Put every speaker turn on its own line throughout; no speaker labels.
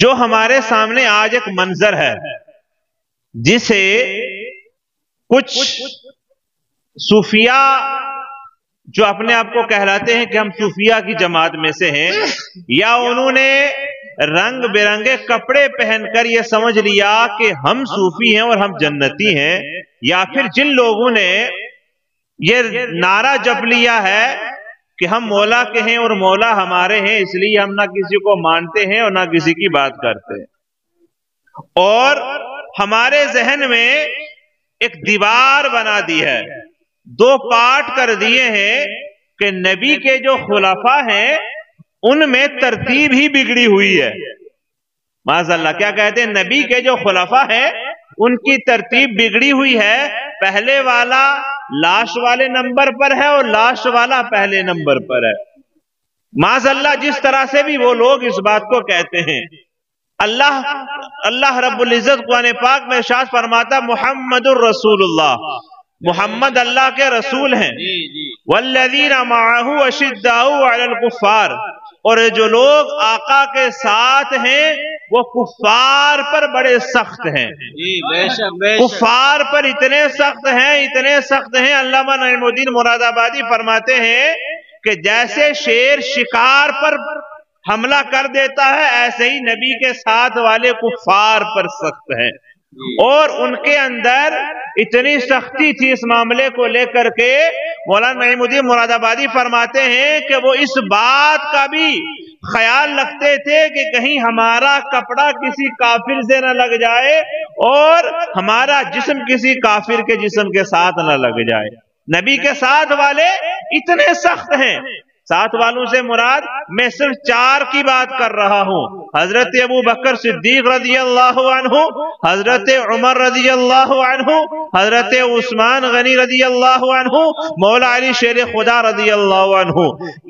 جو ہمارے سامنے آج ایک منظر ہے جسے کچھ صوفیہ جو اپنے آپ کو کہلاتے ہیں کہ ہم صوفیہ کی جماعت میں سے ہیں، یا انہوں نے رنگ برنگے کپڑے پہن کر یہ سمجھ لیا کہ ہم صوفی ہیں اور ہم جنتی ہیں، یا پھر جن لوگوں نے یہ نعرہ جپ لیا ہے کہ ہم مولا کے ہیں اور مولا ہمارے ہیں، اس لیے ہم نہ کسی کو مانتے ہیں اور نہ کسی کی بات کرتے ہیں، اور ہمارے ذہن میں ایک دیوار بنا دی ہے، دو پارٹ کر دیے ہیں کہ نبی کے جو خلفاء ہیں ان میں ترتیب ہی بگڑی ہوئی ہے۔ معاذ اللہ، کیا کہتے ہیں؟ نبی کے جو خلفاء ہیں ان کی ترتیب بگڑی ہوئی ہے، پہلے والا لاسٹ والے نمبر پر ہے اور لاسٹ والا پہلے نمبر پر ہے۔ معاذ اللہ، جس طرح سے بھی وہ لوگ اس بات کو کہتے ہیں، اللہ رب العزت قرآن پاک میں ارشاد فرماتا محمد الرسول اللہ، محمد اللہ کے رسول ہیں، والذین معہ اشداء علی الکفار، اور جو لوگ آقا کے ساتھ ہیں وہ کفار پر بڑے سخت ہیں، کفار پر اتنے سخت ہیں، علامہ نعیم الدین مراد آبادی فرماتے ہیں کہ جیسے شیر شکار پر حملہ کر دیتا ہے ایسے ہی نبی کے ساتھ والے کفار پر سخت ہیں، اور ان کے اندر اتنی سختی تھی اس معاملے کو لے کر کے مولانا نعیم الدین مراد آبادی فرماتے ہیں کہ وہ اس بات کا بھی خیال رکھتے تھے کہ کہیں ہمارا کپڑا کسی کافر سے نہ لگ جائے اور ہمارا جسم کسی کافر کے جسم کے ساتھ نہ لگ جائے۔ نبی کے ساتھ والے اتنے سخت ہیں، ساتھ والوں سے مراد میں صرف 4 کی بات کر رہا ہوں، حضرت ابو بکر صدیق رضی اللہ عنہ، حضرت عمر رضی اللہ عنہ، حضرت عثمان غنی رضی اللہ عنہ، مولا علی شیر خدا رضی اللہ عنہ،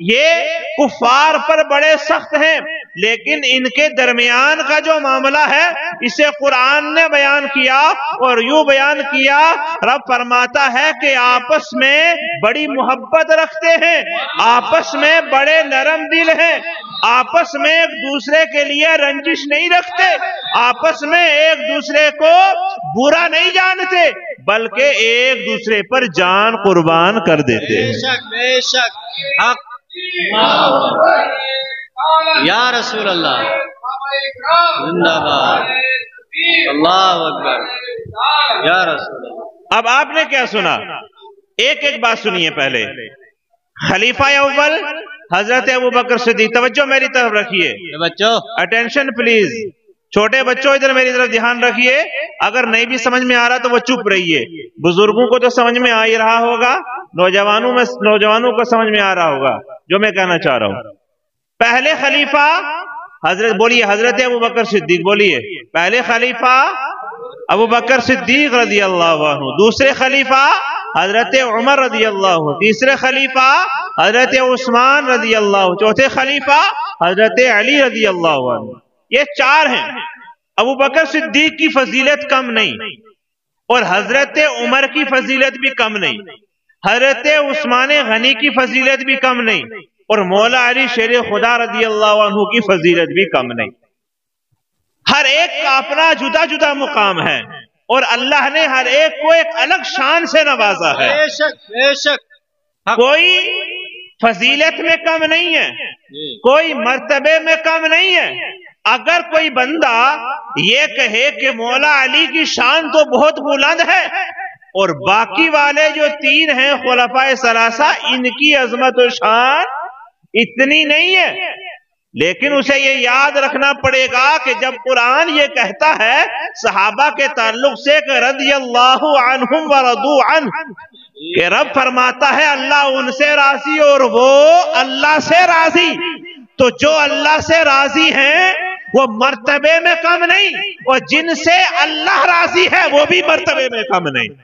یہ کفار پر بڑے سخت ہیں، لیکن ان کے درمیان کا جو معاملہ ہے اسے قرآن نے بیان کیا اور یوں بیان کیا، رب فرماتا ہے کہ آپس میں بڑی محبت رکھتے ہیں، آپس میں بڑے نرم دل ہیں، آپس میں ایک دوسرے کے لیے رنجش نہیں رکھتے، آپس میں ایک دوسرے کو برا نہیں جانتے، بلکہ ایک دوسرے پر جان قربان کر دیتے ہیں۔
بے شک حق یا رسول اللہ، زندہ باد، اللہ اکبر، یا رسول اللہ۔
اب آپ نے کیا سنا؟ ایک ایک بات سنیے پہلے۔ خلیفہ اول حضرت ابو بکر صدیق، توجہ میری طرف رکھیے
بچوں،
اٹینشن پلیز، چھوٹے بچوں ادھر میری طرف دھیان رکھیے، اگر نہیں بھی سمجھ میں آ رہا تو وہ چپ رہیے، بزرگوں کو تو سمجھ میں آ ہی رہا ہوگا، نوجوانوں کو سمجھ میں آ رہا ہوگا جو میں کہنا چاہ رہا ہوں۔ پہلے خلیفہ بولیے حضرت ابو بکر صدیق، بولیے پہلے خلیفہ ابو بکر صدیق رضی اللہ عنہ، دوسرے خلیفہ حضرت عمر رضی اللہ عنہ، تیسرے خلیفہ حضرت عثمان رضی اللہ عنہ، چوتھے خلیفہ حضرت علی رضی اللہ عنہ۔ یہ 4 ہیں۔ ابو بکر صدیق کی فضیلت کم نہیں اور حضرت عمر کی فضیلت بھی کم نہیں، حضرت عثمان غنی کی فضیلت بھی کم نہیں، اور مولا علی شیر خدا رضی اللہ عنہ کی فضیلت بھی کم نہیں۔ ہر ایک کا اپنا جدا جدا مقام ہے اور اللہ نے ہر ایک کو ایک الگ شان سے نوازا ہے،
بے شک بے شک،
کوئی فضیلت میں کم نہیں ہے، کوئی مرتبے میں کم نہیں ہے۔ اگر کوئی بندہ یہ کہے کہ مولا علی کی شان تو بہت بلند ہے اور باقی والے جو 3 ہیں خلفائے ثلاثہ ان کی عظمت و شان اتنی نہیں ہے، لیکن اسے یہ یاد رکھنا پڑے گا کہ جب قرآن یہ کہتا ہے صحابہ کے تعلق سے کہ رضی اللہ عنہم ورضوا عنہ، کہ رب فرماتا ہے اللہ ان سے راضی اور وہ اللہ سے راضی، تو جو اللہ سے راضی ہیں وہ مرتبے میں کم نہیں اور جن سے اللہ راضی ہے وہ بھی مرتبے میں کم نہیں،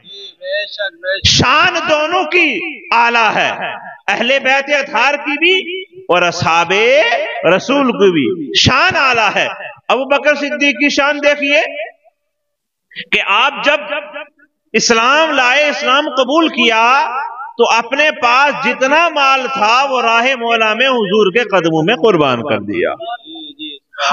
شان دونوں کی اعلیٰ ہے، اہل بیت اطہار کی بھی اور اصحاب رسول کی بھی شان اعلیٰ ہے۔ ابو بکر صدیق کی شان دیکھیے کہ آپ جب اسلام لائے، اسلام قبول کیا تو اپنے پاس جتنا مال تھا وہ راہ مولا میں حضور کے قدموں میں قربان کر دیا،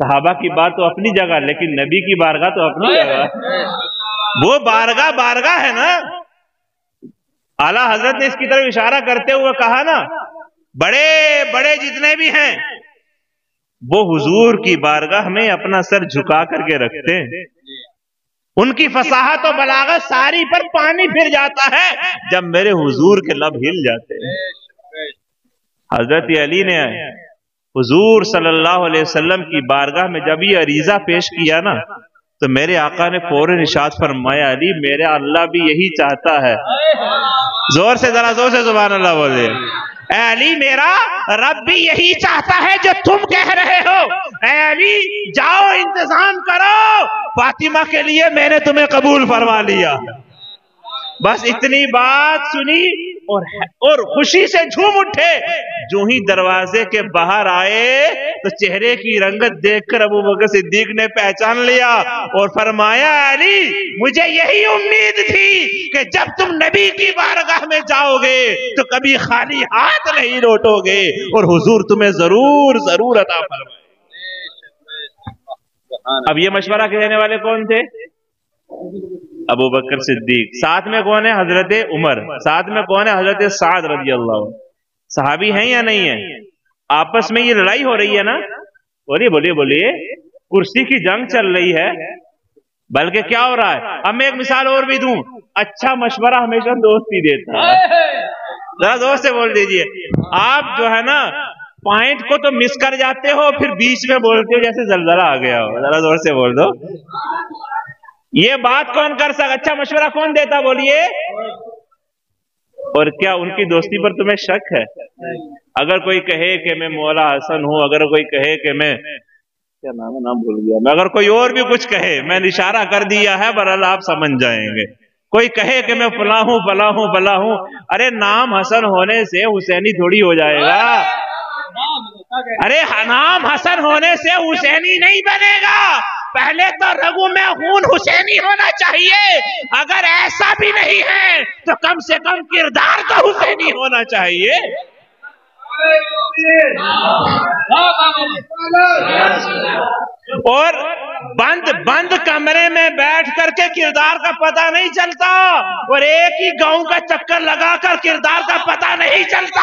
صحابہ کی بات تو اپنی جگہ، لیکن نبی کی بارگاہ تو اپنی جگہ. وہ بارگاہ بارگاہ ہے نا. اعلیٰ حضرت نے اس کی طرف اشارہ کرتے ہوئے کہا نا، بڑے بڑے جتنے بھی ہیں وہ حضور کی بارگاہ میں اپنا سر جھکا کر کے رکھتے ہیں. ان کی فصاحت و بلاغت ساری پر پانی پھر جاتا ہے جب میرے حضور کے لب ہل جاتے ہیں. حضرت علی نے حضور صلی اللہ علیہ وسلم کی بارگاہ میں جب یہ عریضہ پیش کیا نا، تو میرے آقا نے فوراً ارشاد فرمایا، علی میرا اللہ بھی یہی چاہتا ہے. زور سے، ذرا زور سے سبحان اللہ بولے. اے علی میرا رب بھی یہی چاہتا ہے جو تم کہہ رہے ہو. اے علی جاؤ انتظام کرو، فاطمہ کے لیے میں نے تمہیں قبول فرما لیا. بس اتنی بات سنی اور خوشی سے جھوم اٹھے. جو ہی دروازے کے باہر آئے تو چہرے کی رنگت دیکھ کر ابو بکر صدیق نے پہچان لیا اور فرمایا، علی مجھے یہی امید تھی کہ جب تم نبی کی بارگاہ میں جاؤ گے تو کبھی خالی ہاتھ نہیں لوٹو گے اور حضور تمہیں ضرور ضرور عطا فرمائے. اب یہ مشورہ کہنے والے کون تھے؟ ابو بکر صدیق. ساتھ میں کون ہے؟ حضرت عمر. ساتھ میں کون ہے؟ حضرت سعد رضی اللہ عنہ. صحابی ہیں یا نہیں ہیں؟ آپس میں یہ لڑائی ہو رہی ہے نا. بولیے بولیے بولیے. کرسی کی جنگ چل رہی ہے. بلکہ کیا ہو رہا ہے؟ اب میں ایک مثال اور بھی دوں. اچھا مشورہ ہمیشہ دوست ہی دیتا ہے. ذرا دوست سے بول دیجئے. آپ جو ہے نا پوائنٹ کو تو مس کر جاتے ہو، پھر بیچ میں بولتے ہو جیسے زلزلہ آ گیا ہو. ذرا زور سے بول دو. یہ بات کون کر سکتا؟ اچھا مشورہ کون دیتا؟ بولیے. اور کیا ان کی دوستی پر تمہیں شک ہے؟ اگر کوئی کہے کہ میں مولا حسن ہوں، اگر کوئی کہے کہ میں کیا نام ہے، نام بھول گیا میں، اگر کوئی اور بھی کچھ کہے، میں نے اشارہ کر دیا ہے بہرحال آپ سمجھ جائیں گے. کوئی کہے کہ میں فلاں ہوں فلاں ہوں فلاں ہوں، ارے نام حسن ہونے سے حسینی تھوڑی ہو جائے گا. ارے نام حسن ہونے سے حسینی نہیں بنے گا. پہلے تو رگوں میں خون حسینی ہونا چاہیے. اگر ایسا بھی نہیں ہے تو کم سے کم کردار تو حسینی ہونا چاہیے. اور بند کمرے میں بیٹھ کر کے کردار کا پتہ نہیں چلتا، اور ایک ہی گاؤں کا چکر لگا کر کردار کا پتہ نہیں چلتا.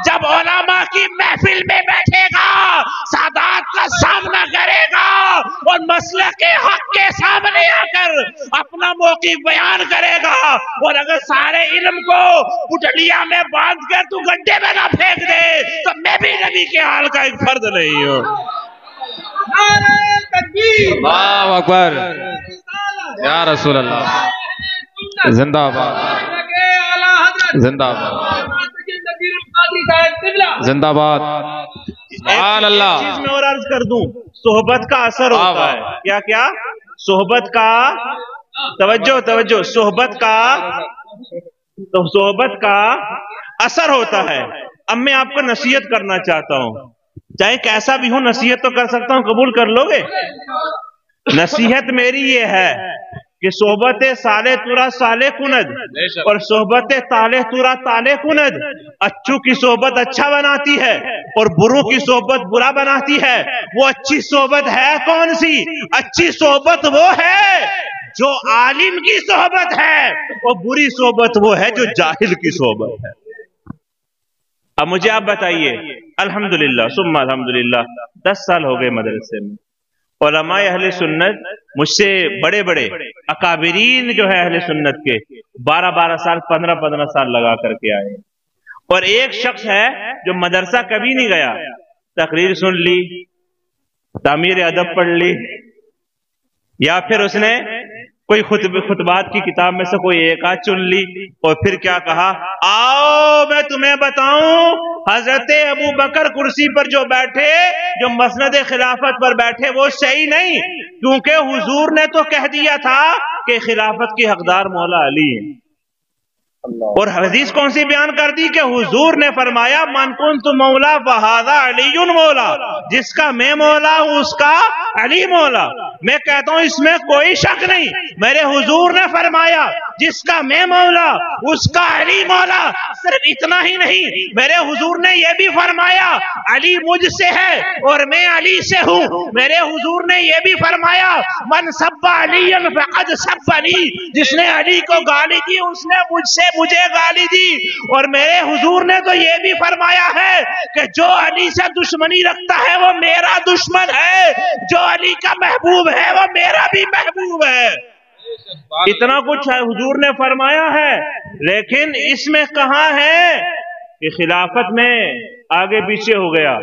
جب علماء کی محفل میں بیٹھے گا، سادات کا سامنا کرے گا اور مسئلہ کے حق کے سامنے آ کر اپنا موقف بیان کرے گا، اور اگر سارے علم کو پٹلیا میں باندھ کر تو گڈھے میں نہ پھینک دے تو میں بھی نبی کے حال کا ایک فرد نہیں ہوں.
اللہ اکبر یا رسول اللہ. زندہ باد زندہ باد زندہ باد. سبحان اللہ.
چیز میں اور عرض کر دوں، صحبت کا اثر ہوتا ہے. کیا کیا؟ صحبت کا، توجہ توجہ، صحبت کا اثر ہوتا ہے. اب میں آپ کو نصیحت کرنا چاہتا ہوں، چاہے کیسا بھی ہوں نصیحت تو کر سکتا ہوں، قبول کر لو گے؟ نصیحت میری یہ ہے کہ صحبت صالح تورا صالح کند اور صحبت طالح تورا طالح کند. اچھو کی صحبت اچھا بناتی ہے اور برو کی صحبت برا بناتی ہے. وہ اچھی صحبت ہے کون سی؟ اچھی صحبت وہ ہے جو عالم کی صحبت ہے، اور بری صحبت وہ ہے جو جاہل کی صحبت ہے. اب مجھے آپ بتائیے، الحمدللہ ثم الحمدللہ 10 سال ہو گئے مدرسے میں. علماء اہل سنت مجھ سے بڑے بڑے اکابرین جو ہے اہل سنت کے 12 سال 15 سال لگا کر کے آئے. اور ایک شخص ہے جو مدرسہ کبھی نہیں گیا، تقریر سن لی، تعمیر ادب پڑھ لی، یا پھر اس نے کوئی خطبات کی کتاب میں سے کوئی ایک آدھ چن لی، اور پھر کیا کہا، آؤ میں تمہیں بتاؤں حضرت ابو بکر کرسی پر جو بیٹھے، جو مسند خلافت پر بیٹھے، وہ صحیح نہیں، کیونکہ حضور نے تو کہہ دیا تھا کہ خلافت کی حقدار مولا علی ہیں. اور حدیث کون سی بیان کر دی کہ حضور نے فرمایا من کنت مولا فہذا علی مولا، جس کا میں مولا ہوں اس کا علی مولا۔ میں کہتا ہوں اس میں کوئی شک نہیں، میرے حضور نے فرمایا جس کا میں مولا اس کا علی مولا۔ صرف اتنا ہی نہیں، میرے حضور نے یہ بھی فرمایا علی مجھ سے ہے اور میں علی سے ہوں۔ میرے حضور نے یہ بھی فرمایا من سب علی فقد سب علی، جس نے علی کو گالی دی اس نے مجھے گالی دی۔ اور میرے حضور نے تو یہ بھی فرمایا ہے کہ جو علی سے دشمنی رکھتا ہے وہ میرا دشمن ہے، جو علی کا محبوب ہے وہ میرا بھی محبوب ہے۔ اتنا کچھ حضور نے فرمایا ہے، لیکن اس میں کہاں ہے کہ خلافت میں آگے پیچھے ہو گیا۔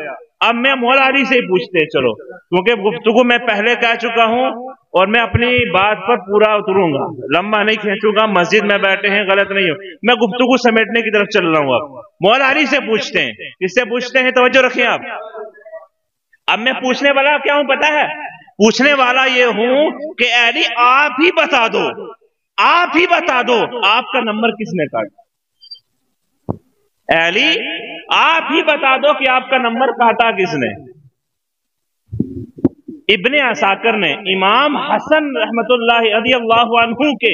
اب میں مولا علی سے ہی پوچھتے چلو، کیونکہ گفتگو میں پہلے کہہ چکا ہوں اور میں اپنی بات پر پورا اتروں گا، لمبا نہیں کھینچوں گا، مسجد میں بیٹھے ہیں غلط نہیں ہو، میں گفتگو سمیٹنے کی طرف چل رہا ہوں۔ اب مولا علی سے پوچھتے ہیں، کس سے پوچھتے ہیں توجہ رکھیں آپ۔ اب میں پوچھنے والا کیا ہوں پتا ہے؟ پوچھنے والا یہ ہوں کہ علی آپ ہی بتا دو، آپ ہی بتا دو آپ کا نمبر کس نے کاٹا۔ علی آپ ہی بتا دو کہ آپ کا نمبر کاٹا کس نے۔ ابن عساکر نے امام حسن رحمت اللہ رضی اللہ عنہ کے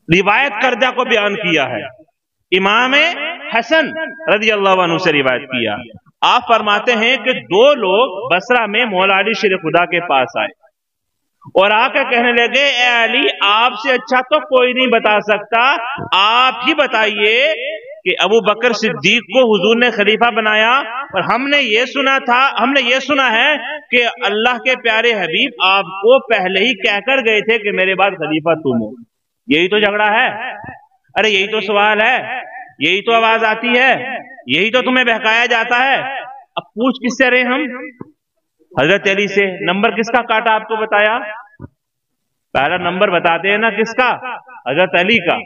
روایت کردہ کو بیان کیا ہے، امام حسن رضی اللہ عنہ سے روایت کیا۔ آپ فرماتے ہیں کہ دو لوگ بصرہ میں مولا علی شیر خدا کے پاس آئے اور آ کے کہنے لگے اے علی آپ سے اچھا تو کوئی نہیں بتا سکتا، آپ ہی بتائیے کہ ابو بکر صدیق کو حضور نے خلیفہ بنایا، اور ہم نے یہ سنا ہے کہ اللہ کے پیارے حبیب آپ کو پہلے ہی کہہ کر گئے تھے کہ میرے بعد خلیفہ تم ہو۔ یہی تو جھگڑا ہے، ارے یہی تو سوال ہے، یہی تو آواز آتی ہے، یہی تو تمہیں بہکایا جاتا ہے۔ اب پوچھ کس سے رہے ہم؟ حضرت علی سے۔ نمبر کس کا کاٹا آپ کو بتایا؟ پہلا نمبر بتاتے ہیں نا کس کا؟ حضرت علی کا۔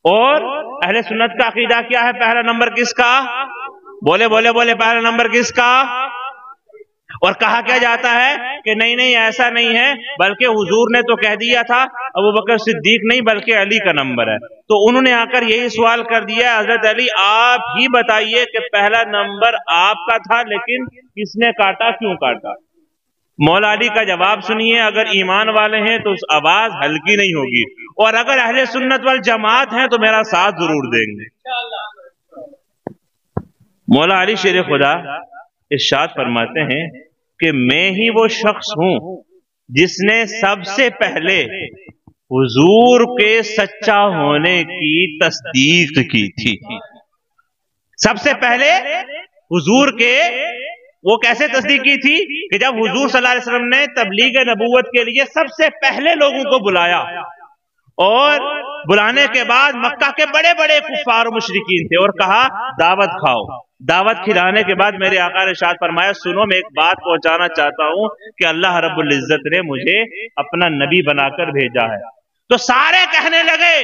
اور اہل سنت کا عقیدہ کیا ہے؟ پہلا نمبر کس کا؟ بولے بولے بولے، پہلا نمبر کس کا؟ اور کہا کیا جاتا ہے کہ نہیں نہیں ایسا نہیں ہے، بلکہ حضور نے تو کہہ دیا تھا ابو بکر صدیق نہیں بلکہ علی کا نمبر ہے۔ تو انہوں نے آ کر یہی سوال کر دیا حضرت علی آپ ہی بتائیے کہ پہلا نمبر آپ کا تھا لیکن کس نے کاٹا، کیوں کاٹا؟ مولا علی کا جواب سنیے، اگر ایمان والے ہیں تو اس آواز ہلکی نہیں ہوگی، اور اگر اہل سنت والجماعت ہیں تو میرا ساتھ ضرور دیں گے۔ مولا علی شیر خدا ارشاد فرماتے ہیں کہ میں ہی وہ شخص ہوں جس نے سب سے پہلے حضور کے سچا ہونے کی تصدیق کی تھی۔ سب سے پہلے حضور کے وہ کیسے تصدیق کی تھی کہ جب حضور صلی اللہ علیہ وسلم نے تبلیغ نبوت کے لیے سب سے پہلے لوگوں کو بلایا، اور بلانے کے بعد مکہ کے بڑے بڑے کفار و مشرکین تھے اور کہا دعوت کھاؤ۔ دعوت کھلانے کے بعد میرے آقا نے ارشاد فرمایا سنو میں ایک بات پہنچانا چاہتا ہوں کہ اللہ رب العزت نے مجھے اپنا نبی بنا کر بھیجا ہے۔ تو سارے کہنے لگے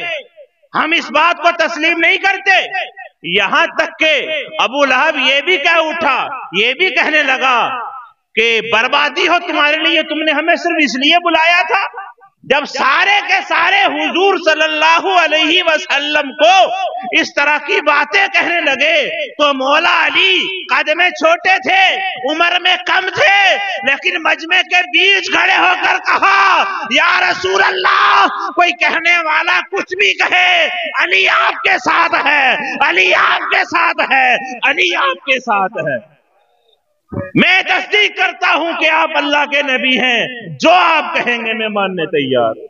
ہم اس بات کو تسلیم نہیں کرتے، یہاں تک کہ ابو لہب یہ بھی کہہ اٹھا، یہ بھی کہنے لگا کہ بربادی ہو تمہارے لیے، تم نے ہمیں صرف اس لیے بلایا تھا۔ جب سارے کے سارے حضور صلی اللہ علیہ وسلم کو اس طرح کی باتیں کہنے لگے تو مولا علی قد میں چھوٹے تھے، عمر میں کم تھے، لیکن مجمع کے بیچ کھڑے ہو کر کہا یا رسول اللہ، کوئی کہنے والا کچھ بھی کہے علی آپ کے ساتھ ہے، علی آپ کے ساتھ ہے، علی آپ کے ساتھ ہے۔ میں تصدیق کرتا ہوں کہ آپ اللہ کے نبی ہیں، جو آپ کہیں گے میں ماننے تیار۔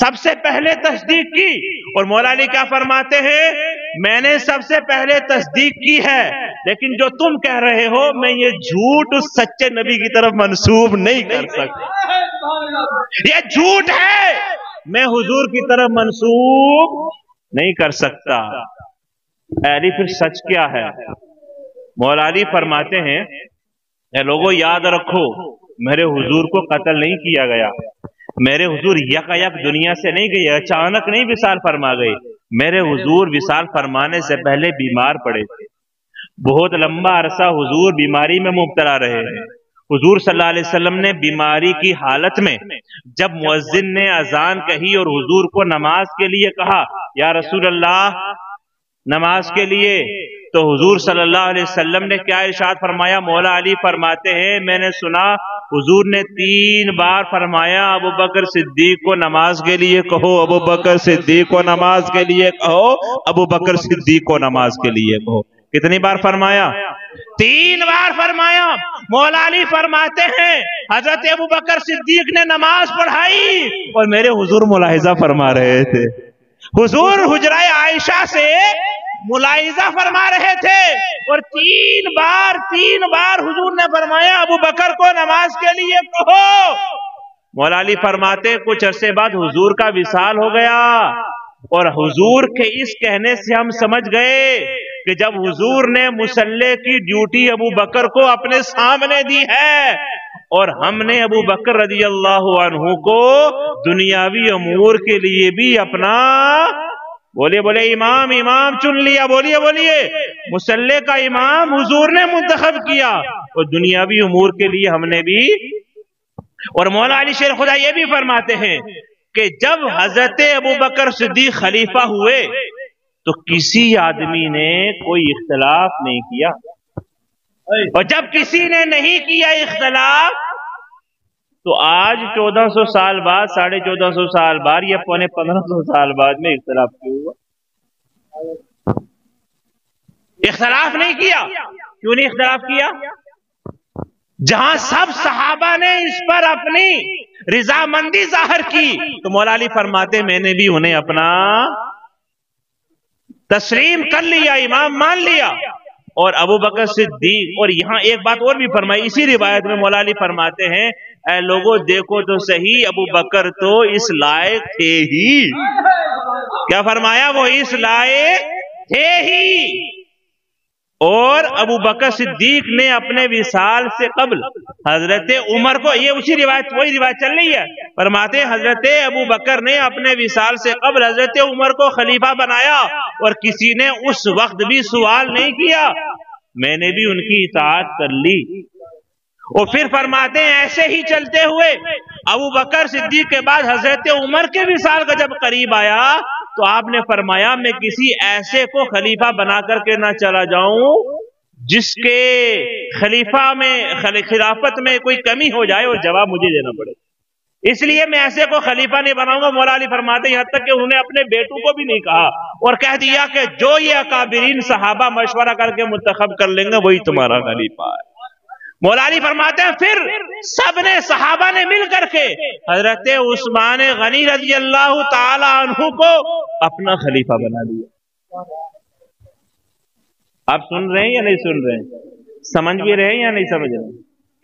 سب سے پہلے تصدیق کی، اور مولا علی کیا فرماتے ہیں میں نے سب سے پہلے تصدیق کی ہے، لیکن جو تم کہہ رہے ہو میں یہ جھوٹ اس سچے نبی کی طرف منسوب نہیں کر سکتا، یہ جھوٹ ہے، میں حضور کی طرف منسوب نہیں کر سکتا۔ علی پھر سچ کیا ہے؟ مولا علی فرماتے ہیں اے لوگوں یاد رکھو میرے حضور کو قتل نہیں کیا گیا، میرے حضور یک دنیا سے نہیں گئے، اچانک نہیں وصال فرما گئے، میرے حضور وصال فرمانے سے پہلے بیمار پڑے تھے، بہت لمبا عرصہ حضور بیماری میں مبتلا رہے ہیں، حضور صلی اللہ علیہ وسلم نے بیماری کی حالت میں جب مؤذن نے اذان کہی اور حضور کو نماز کے لیے کہا یا رسول اللہ نماز کے لیے، تو حضور صلی اللہ علیہ وسلم نے کیا ارشاد فرمایا؟ مولا علی فرماتے ہیں میں نے سنا حضور نے 3 بار فرمایا ابو بکر صدیق کو نماز کے لیے کہو، ابو بکر صدیق کو نماز کے لیے کہو، ابو بکر صدیق کو نماز کے لیے کہو۔ کتنی بار فرمایا؟ 3 بار فرمایا۔ مولا علی فرماتے ہیں حضرت ابو بکر صدیق نے نماز پڑھائی اور میرے حضور ملاحظہ فرما رہے تھے، حضور حجرہ عائشہ سے ملاحظہ فرما رہے تھے، اور 3 بار حضور نے فرمایا ابو بکر کو نماز کے لیے کہو۔ مولا علی فرماتے کچھ عرصے بعد حضور کا وصال ہو گیا، اور حضور کے اس کہنے سے ہم سمجھ گئے کہ جب حضور نے مصلی کی ڈیوٹی ابو بکر کو اپنے سامنے دی ہے، اور ہم نے ابو بکر رضی اللہ عنہ کو دنیاوی امور کے لیے بھی اپنا بولے امام چن لیا، بولیے مصلی کا امام حضور نے منتخب کیا، اور دنیاوی امور کے لیے ہم نے بھی۔ اور مولا علی شیر خدا یہ بھی فرماتے ہیں کہ جب حضرت ابو بکر صدیق خلیفہ ہوئے تو کسی آدمی نے کوئی اختلاف نہیں کیا، اور جب کسی نے نہیں کیا اختلاف تو آج 1400 سال بعد 1450 سال بعد یا 1500 سال بعد میں اختلاف کیوں ہوا؟ اختلاف نہیں کیا۔ کیوں نہیں اختلاف کیا؟ جہاں سب صحابہ نے اس پر اپنی رضامندی ظاہر کی تو مولا علی فرماتے میں نے بھی انہیں اپنا تسلیم کر لیا، امام مان لیا۔ اور ابو بکر صدیق، اور یہاں ایک بات اور بھی فرمائی اسی روایت میں، مولا علی فرماتے ہیں اے لوگوں دیکھو تو صحیح ابو بکر تو اس لائق تھے ہی۔ کیا فرمایا؟ وہ اس لائق تھے ہی۔ اور ابو بکر صدیق نے اپنے وصال سے قبل حضرت عمر کو، یہ اسی روایت وہی روایت چل رہی ہے، فرماتے حضرت ابو بکر نے اپنے وصال سے قبل حضرت عمر کو خلیفہ بنایا، اور کسی نے اس وقت بھی سوال نہیں کیا، میں نے بھی ان کی اطاعت کر لی۔ اور پھر فرماتے ہیں ایسے ہی چلتے ہوئے ابو بکر صدیق کے بعد حضرت عمر کے وصال کا جب قریب آیا تو آپ نے فرمایا میں کسی ایسے کو خلیفہ بنا کر کے نہ چلا جاؤں جس کے خلافت میں کوئی کمی ہو جائے اور جواب مجھے دینا پڑے، اس لیے میں ایسے کو خلیفہ نہیں بناؤں گا۔ مولا علی فرماتے ہیں یہاں تک کہ انہوں نے اپنے بیٹوں کو بھی نہیں کہا، اور کہہ دیا کہ جو یہ اکابرین صحابہ مشورہ کر کے منتخب کر لیں گے وہی تمہارا خلیفہ ہے۔ مولا علی فرماتے ہیں پھر سب نے صحابہ نے مل کر کے حضرت عثمان غنی رضی اللہ تعالی عنہ کو اپنا خلیفہ بنا لیا۔ آپ سن رہے ہیں یا نہیں سن رہے ہیں؟ سمجھ بھی رہے ہیں یا نہیں سمجھ رہے ہیں؟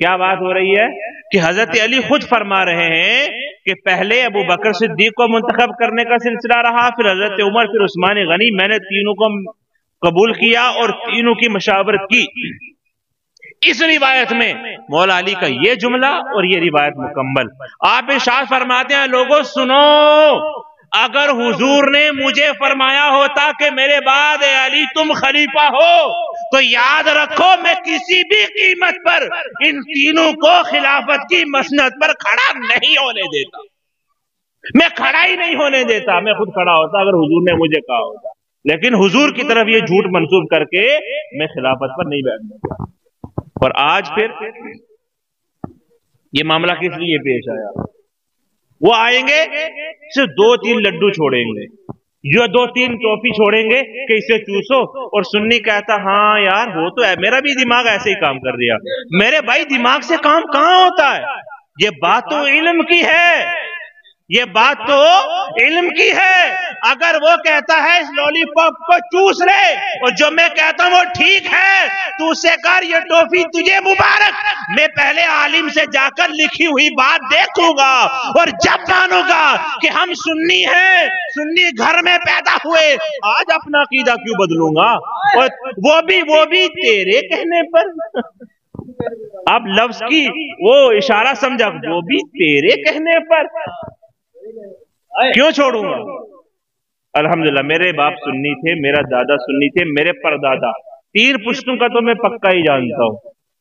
کیا بات ہو رہی ہے کہ حضرت علی خود فرما رہے ہیں کہ پہلے ابو بکر صدیق کو منتخب کرنے کا سلسلہ رہا، پھر حضرت عمر، پھر عثمان غنی، میں نے تینوں کو قبول کیا اور تینوں کی مشاورت کی۔ اس روایت میں مولا علی کا یہ جملہ اور یہ روایت مکمل۔ آپ ارشاد فرماتے ہیں لوگوں سنو، اگر حضور نے مجھے فرمایا ہوتا کہ میرے بعد اے علی تم خلیفہ ہو تو یاد رکھو میں کسی بھی قیمت پر ان تینوں کو خلافت کی مسند پر کھڑا نہیں ہونے دیتا، میں کھڑا ہی نہیں ہونے دیتا۔ میں خود کھڑا ہوتا اگر حضور نے مجھے کہا ہوتا، لیکن حضور کی طرف یہ جھوٹ منسوب کر کے میں خلافت پر نہیں بیٹھنے دیتا۔ اور آج پھر یہ معاملہ کس لیے پیش آیا؟ وہ آئیں گے صرف 2-3 لڈو چھوڑیں گے، جو 2-3 ٹوفی چھوڑیں گے کہ اسے چوسو، اور سنی کہتا ہاں یار وہ تو ہے، میرا بھی دماغ ایسے ہی کام کر دیا۔ میرے بھائی دماغ سے کام کہاں ہوتا ہے؟ یہ بات تو علم کی ہے، یہ بات تو علم کی ہے۔ اگر وہ کہتا ہے اس لولی پاپ کو چوس لے اور جو میں کہتا ہوں وہ ٹھیک ہے، تو اسے کر یہ ٹوفی تجھے مبارک، میں پہلے عالم سے جا کر لکھی ہوئی بات دیکھوں گا، اور جب مانوں گا کہ ہم سنی ہیں، سنی گھر میں پیدا ہوئے، آج اپنا عقیدہ کیوں بدلوں گا؟ اور وہ بھی تیرے کہنے پر۔ اب لفظ کی وہ اشارہ سمجھا، وہ بھی تیرے کہنے پر کیوں چھوڑوں گا؟ الحمدللہ میرے باپ سنی تھے، میرا دادا سنی تھے، میرے پردادا 3 پشتوں کا تو میں پکا ہی جانتا ہوں،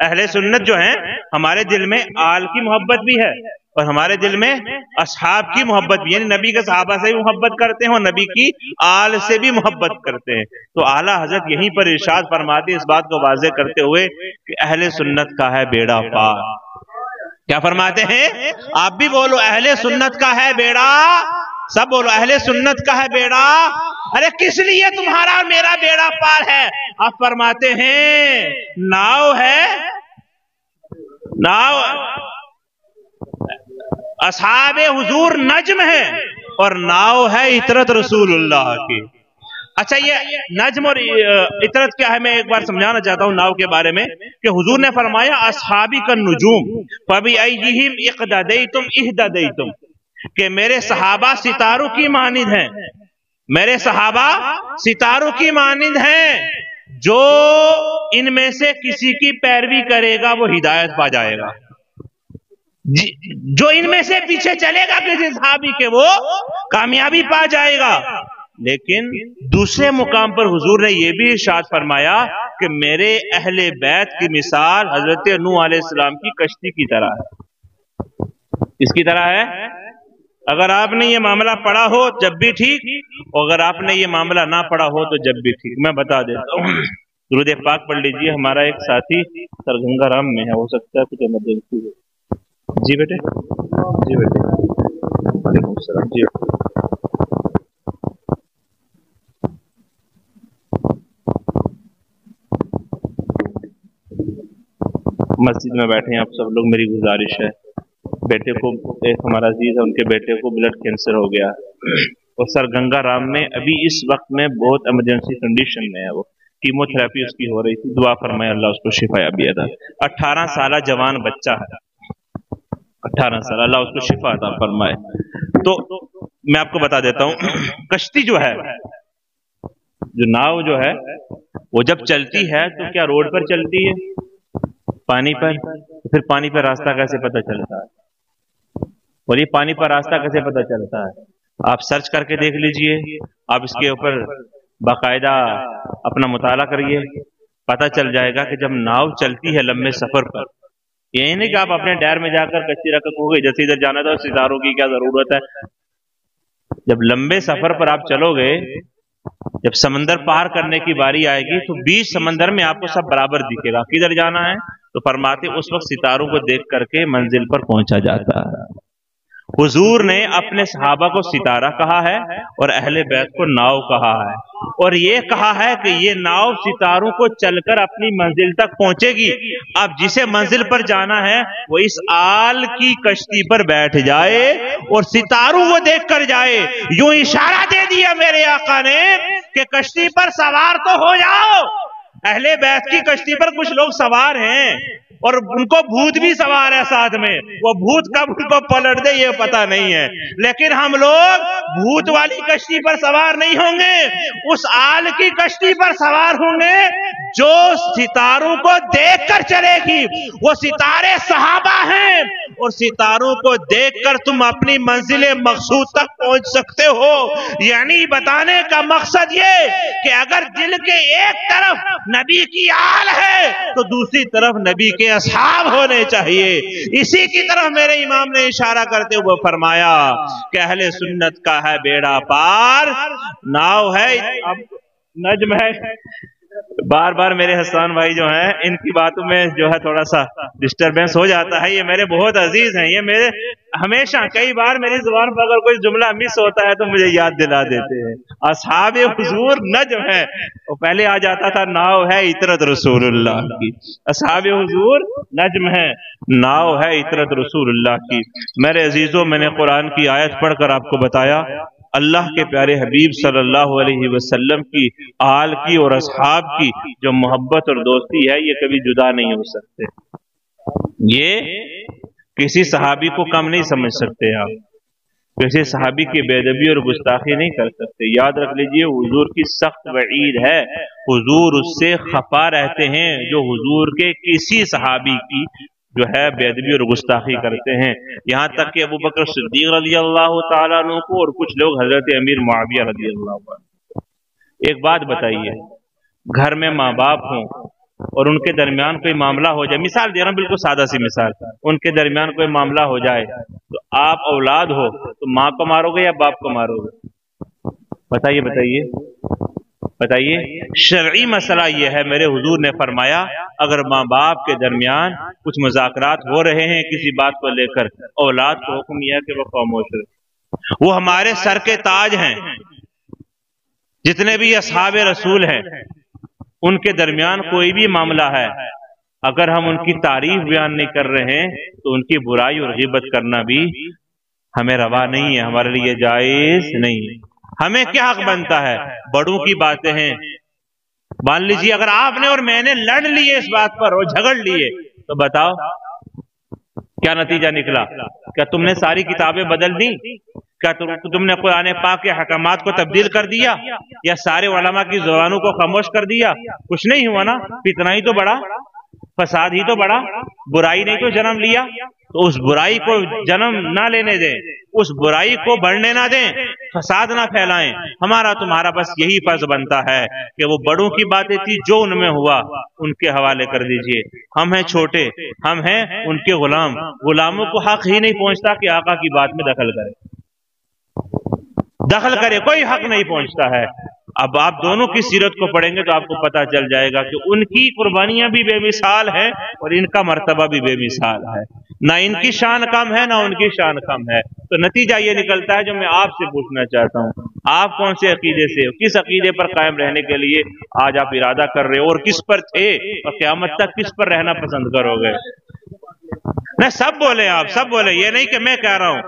اہل سنت جو ہیں ہمارے دل میں آل کی محبت بھی ہے اور ہمارے دل میں اصحاب کی محبت بھی، یعنی نبی کے صحابہ سے بھی محبت کرتے ہیں اور نبی کی آل سے بھی محبت کرتے ہیں۔ تو اعلیٰ حضرت یہیں پر ارشاد فرماتے اس بات کو واضح کرتے ہوئے کہ اہل سنت کا ہے بیڑا پار۔ کیا فرماتے ہیں؟ آپ بھی بولو اہل سنت کا ہے بیڑا، سب بولو اہل سنت کا ہے بیڑا۔ ارے کس لیے تمہارا اور میرا بیڑا پار ہے؟ آپ فرماتے ہیں ناؤ ہے، ناؤ اصحاب حضور نجم ہے اور ناؤ ہے عطرت رسول اللہ کی۔ اچھا یہ نجم اور عطرت کیا ہے میں ایک بار سمجھانا چاہتا ہوں ناؤ کے بارے میں کہ حضور نے فرمایا اصحابی کا نجوم فَبِأَيِّهِمْ اِقْتَدَيْتُمْ اِهْتَدَيْتُمْ کہ میرے صحابہ ستاروں کی مانند ہیں، میرے صحابہ ستاروں کی مانند ہیں، جو ان میں سے کسی کی پیروی کرے گا وہ ہدایت پا جائے گا، جو ان میں سے پیچھے چلے گا کسی صحابی کے وہ کامیابی پا جائے گا۔ لیکن دوسرے مقام پر حضور نے یہ بھی ارشاد فرمایا کہ میرے اہل بیت کی مثال حضرت نوح علیہ السلام کی کشتی کی طرح ہے۔ اس کی طرح ہے، اگر آپ نے یہ معاملہ پڑھا ہو جب بھی ٹھیک، اور اگر آپ نے یہ معاملہ نہ پڑھا ہو تو جب بھی ٹھیک۔ میں بتا دیتا ہوں، درود پاک پڑھ لیجئے۔ ہمارا ایک ساتھی سرگنگا رام میں ہے، ہو سکتا ہے کچھ ایمرجنسی ہو۔ جی بیٹے، جی بیٹے، وعلیکم السلام۔ جی مسجد میں بیٹھے ہیں آپ سب لوگ، میری گزارش ہے، بیٹے کو ایک ہمارا عزیز ہے ان کے بیٹے کو بلڈ کینسر ہو گیا اور سرگنگا رام میں ابھی اس وقت میں بہت ایمرجنسی کنڈیشن میں ہے، وہ کیمو تھراپی اس کی ہو رہی تھی، دعا فرمائے اللہ اس کو شفا یابی عطا۔ 18 سالہ جوان بچہ ہے، 18 سال، اللہ اس کو شفا عطا فرمائے۔ تو میں آپ کو بتا دیتا ہوں، کشتی جو ہے، جو ناؤ جو ہے وہ جب چلتی ہے تو کیا روڈ پر چلتی ہے؟ پانی پر؟ پھر پانی پر راستہ کیسے پتہ چلتا ہے؟ اور یہ پانی پر راستہ کیسے پتہ چلتا ہے؟ آپ سرچ کر کے دیکھ لیجئے، آپ اس کے اوپر باقاعدہ اپنا مطالعہ کریے، پتہ چل جائے گا کہ جب ناؤ چلتی ہے لمبے سفر پر، یہی نہیں کہ آپ اپنے ڈائر میں جا کر کچی رکھ کہو گے جیسے ادھر جانا تھا ستاروں کی کیا ضرورت ہے۔ جب لمبے سفر پر آپ چلو گے، جب سمندر پار کرنے کی باری آئے گی تو بیچ سمندر میں آپ کو سب برابر دکھے گا، کدھر جانا ہے؟ تو فرماتے اس وقت ستاروں کو دیکھ کر کے منزل پر پہنچا جاتا ہے۔ حضور نے اپنے صحابہ کو ستارہ کہا ہے اور اہل بیت کو ناؤ کہا ہے، اور یہ کہا ہے کہ یہ ناؤ ستاروں کو چل کر اپنی منزل تک پہنچے گی۔ اب جسے منزل پر جانا ہے وہ اس آل کی کشتی پر بیٹھ جائے اور ستاروں کو دیکھ کر جائے۔ یوں اشارہ دے دیا میرے آقا نے کہ کشتی پر سوار تو ہو جاؤ۔ اہل بیت کی کشتی پر کچھ لوگ سوار ہیں اور ان کو بھوت بھی سوار ہے ساتھ میں، وہ بھوت کب ان کو پلٹ دے یہ پتہ نہیں ہے، لیکن ہم لوگ بھوت والی کشتی پر سوار نہیں ہوں گے، اس آل کی کشتی پر سوار ہوں گے جو ستاروں کو دیکھ کر چلے گی۔ وہ ستارے صحابہ ہیں اور ستاروں کو دیکھ کر تم اپنی منزل مقصود تک پہنچ سکتے ہو۔ یعنی بتانے کا مقصد یہ کہ اگر دل کے ایک طرف نبی کی آل ہے تو دوسری طرف نبی کے اصحاب ہونے چاہیے۔ اسی کی طرف میرے امام نے اشارہ کرتے ہوئے فرمایا کہ اہل سنت کا ہے بیڑا پار، ناؤ ہے، نجم ہے۔ بار بار میرے حسان بھائی جو ہیں ان کی باتوں میں جو ہے تھوڑا سا ڈسٹربنس ہو جاتا ہے، یہ میرے بہت عزیز ہیں، یہ میرے ہمیشہ کئی بار میری زبان پر اگر کوئی جملہ مس ہوتا ہے تو مجھے یاد دلا دیتے ہیں۔ اصحاب حضور نجم ہے، وہ پہلے آ جاتا تھا ناؤ ہے عطرت رسول اللہ کی، اصحاب حضور نجم ہے، ناؤ ہے عطرت رسول اللہ کی۔ میرے عزیزوں، میں نے قرآن کی آیت پڑھ کر آپ کو بتایا اللہ کے پیارے حبیب صلی اللہ علیہ وسلم کی آل کی اور اصحاب کی جو محبت اور دوستی ہے یہ کبھی جدا نہیں ہو سکتے، یہ کسی صحابی کو کم نہیں سمجھ سکتے، آپ کسی صحابی کی بے ادبی اور گستاخی نہیں کر سکتے۔ یاد رکھ لیجئے حضور کی سخت وعید ہے، حضور اس سے خفا رہتے ہیں جو حضور کے کسی صحابی کی جو ہے بے ادبی اور گستاخی کرتے ہیں، یہاں تک کہ ابوبکر صدیق رضی اللہ تعالیٰ عنہ کو اور کچھ لوگ حضرت امیر معاویہ رضی اللہ عنہ۔ ایک بات بتائیے، گھر میں ماں باپ ہوں اور ان کے درمیان کوئی معاملہ ہو جائے، مثال دے رہا ہوں بالکل سادہ سی مثال، ان کے درمیان کوئی معاملہ ہو جائے تو آپ اولاد ہو تو ماں کو مارو گے یا باپ کو مارو گے؟ بتائیے بتائیے بتائیے۔ شرعی مسئلہ یہ ہے، میرے حضور نے فرمایا اگر ماں باپ کے درمیان کچھ مذاکرات ہو رہے ہیں کسی بات کو لے کر، اولاد کو حکم یہ ہے کہ وہ خاموش رہے۔ وہ ہمارے سر کے تاج ہیں، جتنے بھی اصحاب رسول ہیں ان کے درمیان کوئی بھی معاملہ ہے، اگر ہم ان کی تعریف بیان نہیں کر رہے ہیں تو ان کی برائی اور غیبت کرنا بھی ہمیں روا نہیں ہے، ہمارے لیے جائز نہیں ہے۔ ہمیں کیا حق بنتا ہے؟ بڑوں کی باتیں ہیں، مان لیجیے اگر آپ نے اور میں نے لڑ لیے اس بات پر اور جھگڑ لیے تو بتاؤ کیا نتیجہ نکلا؟ کیا تم نے ساری کتابیں بدل دی؟ کیا تم نے قرآن پاک کے حکمات کو تبدیل کر دیا یا سارے علماء کی زبانوں کو خاموش کر دیا؟ کچھ نہیں ہوا نا، فتنہ ہی تو بڑا، فساد ہی تو بڑا، برائی نہیں تو جنم لیا۔ تو اس برائی کو جنم نہ لینے دیں، اس برائی کو بڑھنے نہ دیں، فساد نہ پھیلائیں۔ ہمارا تمہارا بس یہی فرض بنتا ہے کہ وہ بڑوں کی باتیں تھی جو ان میں ہوا ان کے حوالے کر دیجئے۔ ہم ہیں چھوٹے، ہم ہیں ان کے غلام، غلاموں کو حق ہی نہیں پہنچتا کہ آقا کی بات میں دخل کرے، کوئی حق نہیں پہنچتا ہے۔ اب آپ دونوں کی سیرت کو پڑھیں گے تو آپ کو پتا چل جائے گا کہ ان کی قربانیاں بھی بے مثال ہیں اور ان کا مرتبہ بھی بے مثال ہے، نہ ان کی شان کم ہے نہ ان کی شان کم ہے۔ تو نتیجہ یہ نکلتا ہے جو میں آپ سے پوچھنا چاہتا ہوں، آپ کون سے عقیدے سے ہو؟ کس عقیدے پر قائم رہنے کے لیے آج آپ ارادہ کر رہے ہو اور کس پر تھے اور قیامت تک کس پر رہنا پسند کرو گے؟ نہیں سب بولے، آپ سب بولے، یہ نہیں کہ میں کہہ رہا ہوں،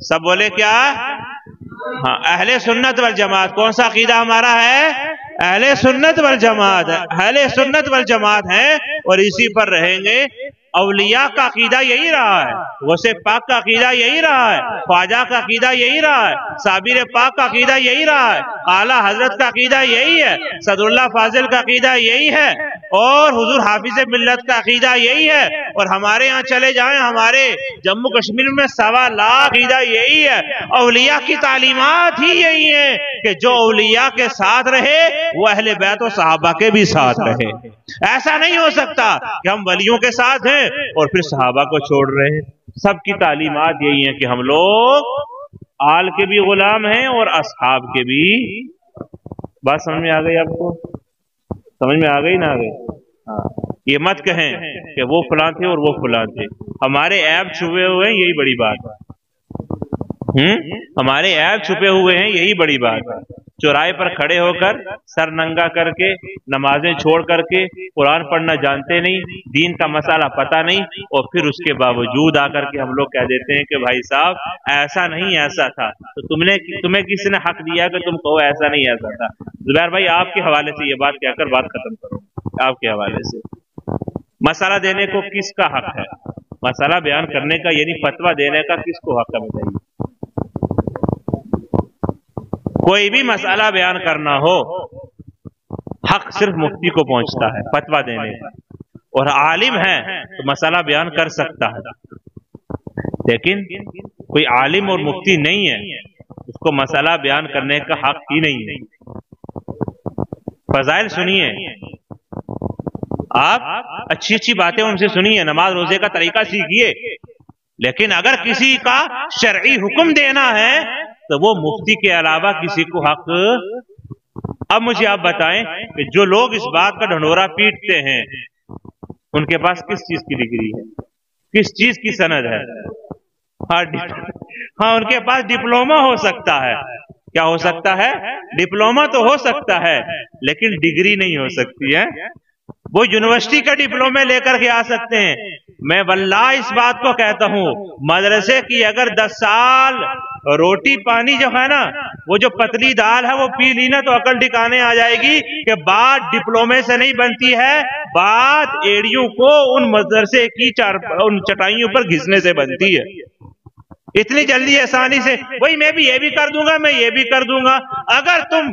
سب بولے کیا؟ ہاں، اہل سنت والجماعت۔ کون سا عقیدہ ہمارا ہے؟ اہل سنت والجماعت، اہل سنت والجماعت ہے اور اسی پر رہیں گے۔ اولیاء کا عقیدہ یہی رہا ہے، غوث پاک کا عقیدہ یہی رہا ہے، خواجہ کا عقیدہ یہی رہا ہے، صابر پاک کا عقیدہ یہی رہا ہے، اعلیٰ حضرت کا عقیدہ یہی ہے، صدر اللہ فاضل کا عقیدہ یہی ہے اور حضور حافظ ملت کا عقیدہ یہی ہے، اور ہمارے یہاں چلے جائیں ہمارے جموں کشمیر میں 1.25 لاکھ عقیدہ یہی ہے۔ اولیاء کی تعلیمات ہی یہی ہیں کہ جو اولیاء کے ساتھ رہے وہ اہل بیت و صحابہ کے بھی ساتھ رہے۔ ایسا نہیں ہو سکتا کہ ہم ولیوں کے ساتھ ہیں اور پھر صحابہ کو چھوڑ رہے ہیں۔ سب کی تعلیمات یہی ہیں کہ ہم لوگ آل کے بھی غلام ہیں اور اصحاب کے بھی۔ بات سمجھ میں آ گئی آپ کو؟ سمجھ میں آ گئی نہ آ گئی؟ یہ مت کہیں کہ وہ فلاں تھے اور وہ فلاں تھے، ہمارے عیب چھپے ہوئے ہیں، یہی بڑی بات ہے۔ ہمارے عیب چھپے ہوئے ہیں، یہی بڑی بات ہے۔ چوراہے پر کھڑے ہو کر سر ننگا کر کے نمازیں چھوڑ کر کے قرآن پڑھنا جانتے نہیں، دین کا مسئلہ پتہ نہیں، اور پھر اس کے باوجود آ کر کے ہم لوگ کہہ دیتے ہیں کہ بھائی صاحب ایسا نہیں ایسا تھا۔ تو تمہیں کسی نے حق دیا کہ تم کہو ایسا نہیں ایسا تھا؟ زبیر بھائی آپ کے حوالے سے یہ بات کہہ کر بات ختم کرو، آپ کے حوالے سے۔ مسئلہ دینے کو کس کا حق ہے؟ مسئلہ بیان کرنے کا یعنی فتویٰ دینے کا کس کو حق ہے بتائیے؟ کوئی بھی مسئلہ بیان کرنا ہو حق صرف مفتی کو پہنچتا ہے فتویٰ دینے کا، اور عالم ہے تو مسئلہ بیان کر سکتا ہے، لیکن کوئی عالم اور مفتی نہیں ہے اس کو مسئلہ بیان کرنے کا حق ہی نہیں ہے۔ فضائل سنیے، آپ اچھی اچھی باتیں ان سے سنیے، نماز روزے کا طریقہ سیکھیے، لیکن اگر کسی کا شرعی حکم دینا ہے تو وہ مفتی کے علاوہ کسی کو حق۔ اب مجھے آپ بتائیں کہ جو لوگ اس بات کا ڈھنڈورا پیٹتے ہیں ان کے پاس کس چیز کی ڈگری ہے، کس چیز کی سند ہے؟ ہاں ان کے پاس ڈپلوما ہو سکتا ہے، کیا ہو سکتا ہے؟ ڈپلوما تو ہو سکتا ہے لیکن ڈگری نہیں ہو سکتی ہے۔ وہ یونیورسٹی کا ڈپلومے لے کر کے آ سکتے ہیں۔ میں واللہ اس بات کو کہتا ہوں، مدرسے کی اگر 10 سال روٹی پانی جو ہے نا، وہ جو پتلی دال ہے وہ پی لی نا تو عقل ٹھکانے آ جائے گی کہ بات ڈپلومے سے نہیں بنتی ہے، بات ایڑیوں کو ان مدرسے کی ان چٹائیوں پر گھسنے سے بنتی ہے۔ اتنی جلدی آسانی سے وہی میں بھی یہ بھی کر دوں گا، میں یہ بھی کر دوں گا۔ اگر تم